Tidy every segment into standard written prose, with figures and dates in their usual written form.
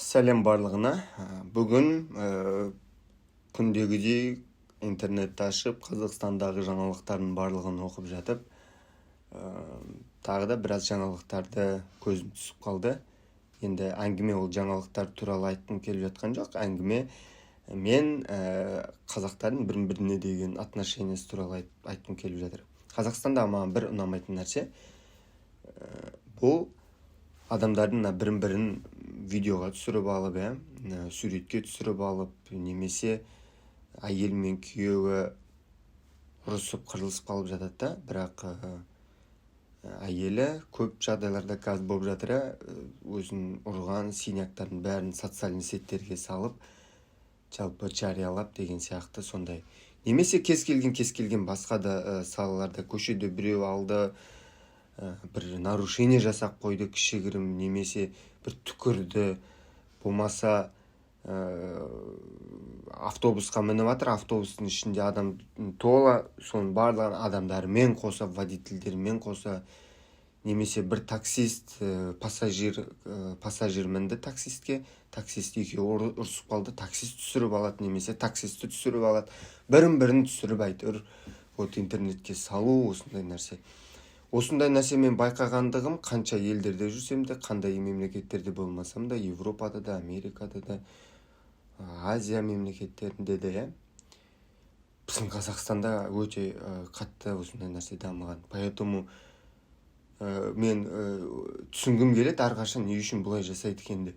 Сәлем барлығына. Бүгін күндегідей интернетті ашып, Қазақстандағы жаңалықтардың барлығын оқып жатып, тағы да біраз жаңалықтарды көзім түсіп қалды. Енді әңгіме ол жаңалықтар туралы айтқым келіп жатқан жоқ. Әңгіме мен қазақтардың бірін-біріне деген отношениесі туралы айтқым келіп жатыр. Қазақстанда маған бір ұнамайтын нәрсе бұл адамдардың бірін-бірін видеоға түсіріп алып, суретке түсіріп алып, немесе әйел мен күйеуі ұрысып қырылысып қалып жатады да, бірақ әйелі көп жағдайларда газ болып жатыр, өзін ұрған синяктардың бәрін социальный сеттерге салып, жалпы жариялап деген сияқты сондай. Немесе кез келген басқа да салаларда көшеде біреу алды, бір нарушение жасап қойды кішігірім, немесе бір түкірді, болмаса автобусқа мініп жатыр, автобустың ішінде адам тола, соның барлығын адамдармен қоса, водительдермен қоса, немесе бір таксист пассажир мінді таксистке, таксист екеуі ұрысып қалды, таксист түсіріп алады, немесе таксисті түсіріп алады, бірін түсіріп айтыр, вот интернетке салу, осындай нәрсе мен байқағандығым, қанша елдерде жүрсем де, қандай мемлекеттерде болмасам да, Европада да, Америкада да, Азия мемлекеттерінде де, біздің Қазақстанда өте қатты осындай нәрсе дамыған. Поэтому мен түсінгім келеді әрқашан не үшін бұлай жасайды екенде.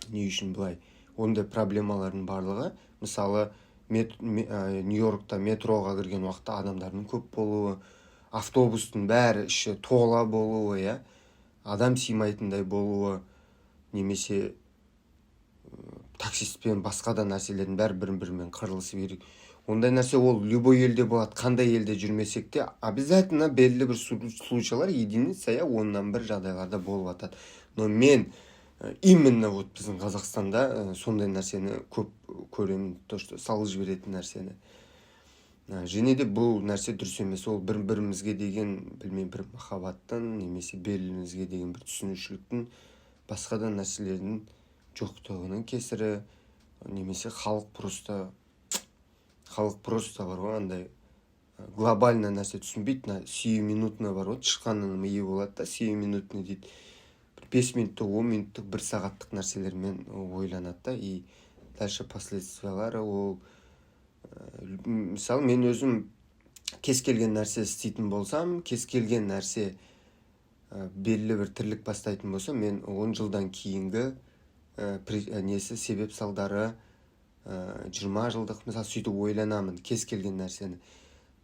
Не үшін бұлай? Ондай проблемалардың барлығы, мысалы, Нью-Йоркта метроға кірген уақытта адамдардың көп болуы, автобустың бәрі іші тола болуы, адам сыймайтындай болуы, немесе таксистпен басқа да нәрселердің бәрі бірін-бірімен қырылысып ерік. Ондай нәрсе ол любой елде болады, қандай елде жүрмесек те, обязательно белгілі бір случайлар, единица, оннан бір жағдайларда болып жатады. Но мен именно вот біздің Қазақстанда сондай нәрсені көп көремін, то что салып жіберетін нәрсені. Және де бұл нәрсе дұрыс емес, ол бірімізге деген білмеймін бір махаббаттың, немесе белгімізге деген бір түсінушіліктің, басқа да нәрселердің жоқтығының кесірі, немесе халық просто бар ғой, андай глобально нәрсе түсінбейді, сиюминутный бар ғой, тышқанның миы болады да, сиюминутный дейді. 5 минуттық, 10 минуттық, 1 сағаттық нәрселермен ойланады да, и дальше последствиялары ол, мысалы, мен өзім кез келген нәрсе істейтін болсам, кез келген нәрсе белгілі бір тірлік бастайтын болса, мен 10 жылдан кейінгі себеп салдары 20 жылдық, мысалы, сөйтіп ойланамын кез келген нәрсені.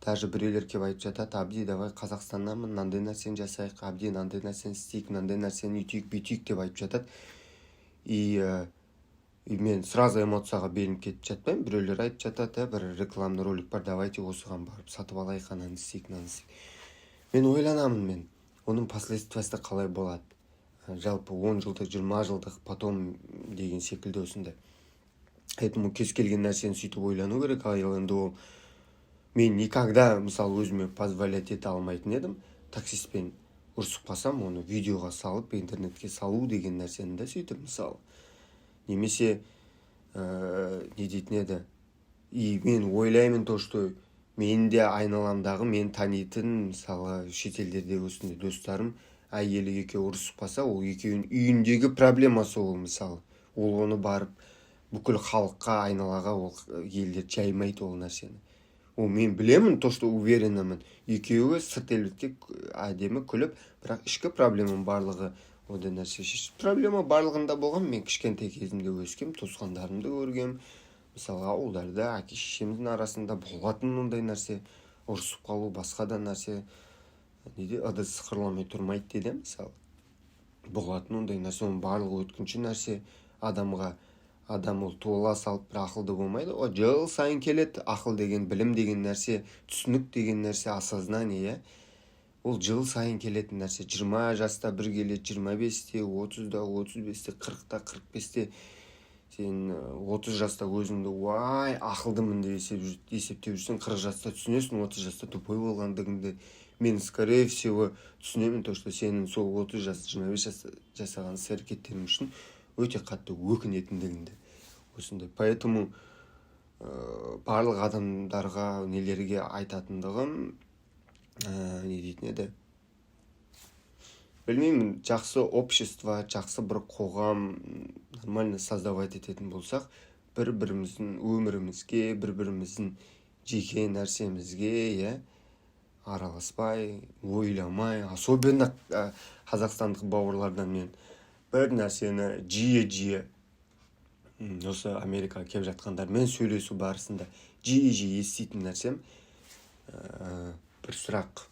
Даже біреулер кеп айтып жатады, Абди, давай Қазақстаннан мынандай нәрсені жасайық, Абди, мынандай нәрсені істейік, мынандай нәрсені үйтейік, бүйтейік деп айтып жатады. И мен сразу эмоцияға белім кетіп жатпаймын. Біреулер айтып жатады, бір рекламный ролик бар, давайте осыған барып сатып алайық, ананы істейік. Мен ойланамын, оның последствиясы қалай болады. Жалпы 10 жылдық, 20 жылдық, потом деген секілді осындай. Поэтому кез келген нәрсені сөйтіп ойлану керек, ал енді ол мен никогда, мысалы, өзіме позволять ете алмайтын едім, таксистпен ұрысып қалсам, оны видеоға салып, интернетке салу деген нәрсені де сөйтіп, мысалы. Немесе, не дейтін еді, и мен ойлаймын то, что мен де айналамдағы мен танитын, мысалы, шетелдерде осындай достарым, әйелі екеуі ұрысып қалса, ол екеуінің үйіндегі проблемасы ол, мысалы. Ол оны барып, бүкіл халыққа, айналаға ол елдер жаймайды ол нәрсені. Ол мен білемін, то, что уверенамын. Екеуі сырт елдікке әдемі күліп, бірақ ішкі проблеманың барлығы одан нәрсе шешіп. Проблема барлығында болған, мен кішкентай кезімде өскем, туысқандарымды көргем. Мысалы, ауылдарда әке-шешеміздің арасында болатын ондай нәрсе, ұрысып қалу, басқа да нәрсе, ыдыс сықырламай тұрмайды дейді, мысалы. Болатын ондай нәрсе, оның барлығы өткінші нәрсе, адам ол тола салып бір ақылды болмайды. О, жыл сайын келеді, ақыл деген, білім деген нәрсе, түсінік деген нәрсе, осознание, ол жыл сайын келетін нәрсе. 20 жаста бір келеді, 25-те, 30-да, 35-те, 40-та, 45-те, сен 30 жаста өзіңді ақылдымын деп есептеп жүрсің, 40 жаста түсінесің, 30 жаста тупой болғандығыңды. Мен, скорее всего, түсінемін, то, что сенің сол 30 жас, 25 жас жасаған іс-әрекеттерің үшін өте қатты өкінетіндігінде. Осындай. Поэтому барлық адамдарға нелерге айтатындығым не дейтін еді, білмеймін, жақсы общество, жақсы бір қоғам нормально создавать ететін болсақ, бір-біріміздің өмірімізге, бір-біріміздің жеке нәрсемізге араласпай, ойламай, особенно қазақстандық бауырлардан мен бір нәрсені жиі осы Америкаға келіп жатқандармен сөйлесу барысында жиі еститін нәрсем, бір сұрақ: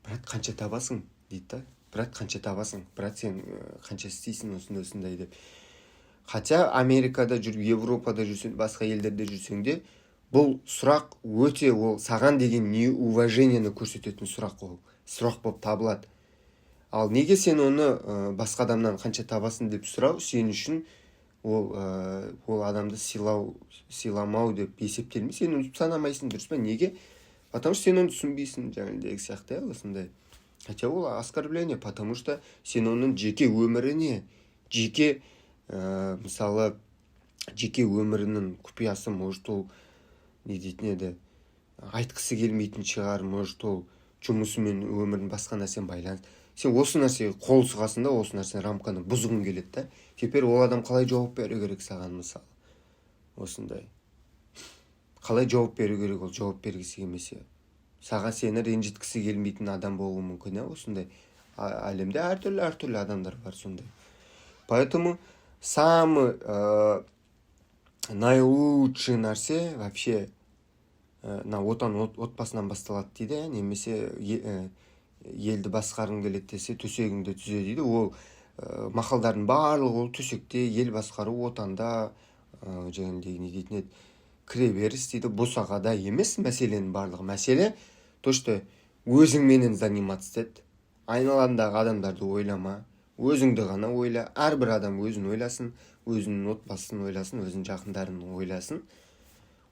брат, қанша табасың дейді да. Брат, қанша табасың? Брат, сен қанша істейсің осындай деп. Хотя Америкада жүріп, Европада жүрсең, басқа елдерде жүрсең де, бұл сұрақ өте, ол саған деген неуважениені көрсететін сұрақ, ол сұрақ болып табылады. Ал неге сен оны басқа адамнан қанша табасың деп сұрау сен үшін ол адамды сыйламау деп есептелмей, сен оны санамайсың, дұрыс па? Неге? Потому что сен оны түсінбейсің, жаңағыдегі сияқты, осындай. Хотя ол оскорбление, потому что сен оның жеке өміріне, мысалы, жеке өмірінің құпиясы, может, ол не дейтін еді, айтқысы келмейтін шығар, может, ол жұмысымен өмірін басқа нәрсен байланыс. Сен осы нәрсеге қол сұғасың да, осы нәрсені рамканы бұзғың келеді да. Теперь ол адам қалай жауап беру керек саған, мысалы? Осындай. Қалай жауап беру керек, ол жауап бергісі келмесе? Саған сені ренжіткісі келмейтін адам болуы мүмкін, осындай. Әлемде әртүрлі адамдар бар сондай. Поэтому самый наилучший нәрсе вообще отбасынан басталады дейді, немесе елді басқарың келеді десе, төсегіңді түзе дейді. Ол мақалдардың барлығы ол төсекте, ел басқару отанда, жаңағыдай не дейтін еді, кіреберіс дейді, босағада емес мәселенің барлығы. Мәселе то, что өзіңменен заниматься ет, айналаңдағы адамдарды ойлама, өзіңді ғана ойла. Әрбір адам өзін ойласын, өзінің отбасын ойласын, өзінің жақындарын ойласын.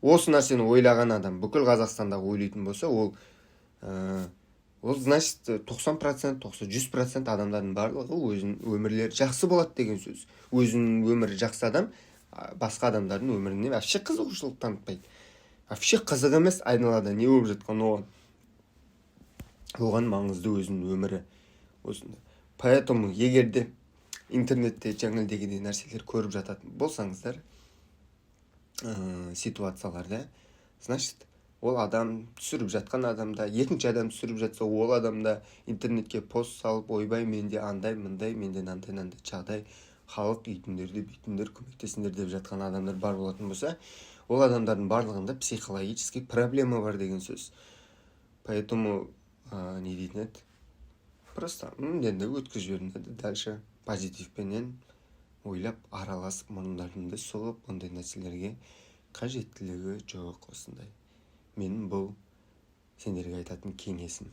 Осы нәрсені ойлаған адам бүкіл Қазақстандағы ойлайтын болса, ол значит 90%, 100% адамдардың барлығы өзінің өмірлері жақсы болады деген сөз. Өзінің өмірі жақсы адам басқа адамдардың өміріне вообще қызығушылық танытпайды. Вообще қызық емес, айналада не болып жатқан оған маңызды өзінің өмірі. Осында. Поэтому егерде интернетте жаңылдегендей нәрселер көріп жататын болсаңыздар, ситуацияларда, значит, ол адам түсіріп жатқан адамда, екінші адам түсіріп жатса, ол адамда интернетке пост салып, ойбай, менде андай, мындай, менде нандай жағдай, халық үйтіндерді, бүйтіндер, көмектесіңдер деп жатқан адамдар бар болатын болса, ол адамдардың барлығында психологический проблема бар деген сөз. Поэтому не дейтін еді, просто енді өткізіп жіберіңдер, дальше позитивпенен ойлап, араласып, мұрындарыңды сұғып, ондай нәрселерге қажеттілігі жоқ осындай. Менің бұл сендерге айтатын кеңесім.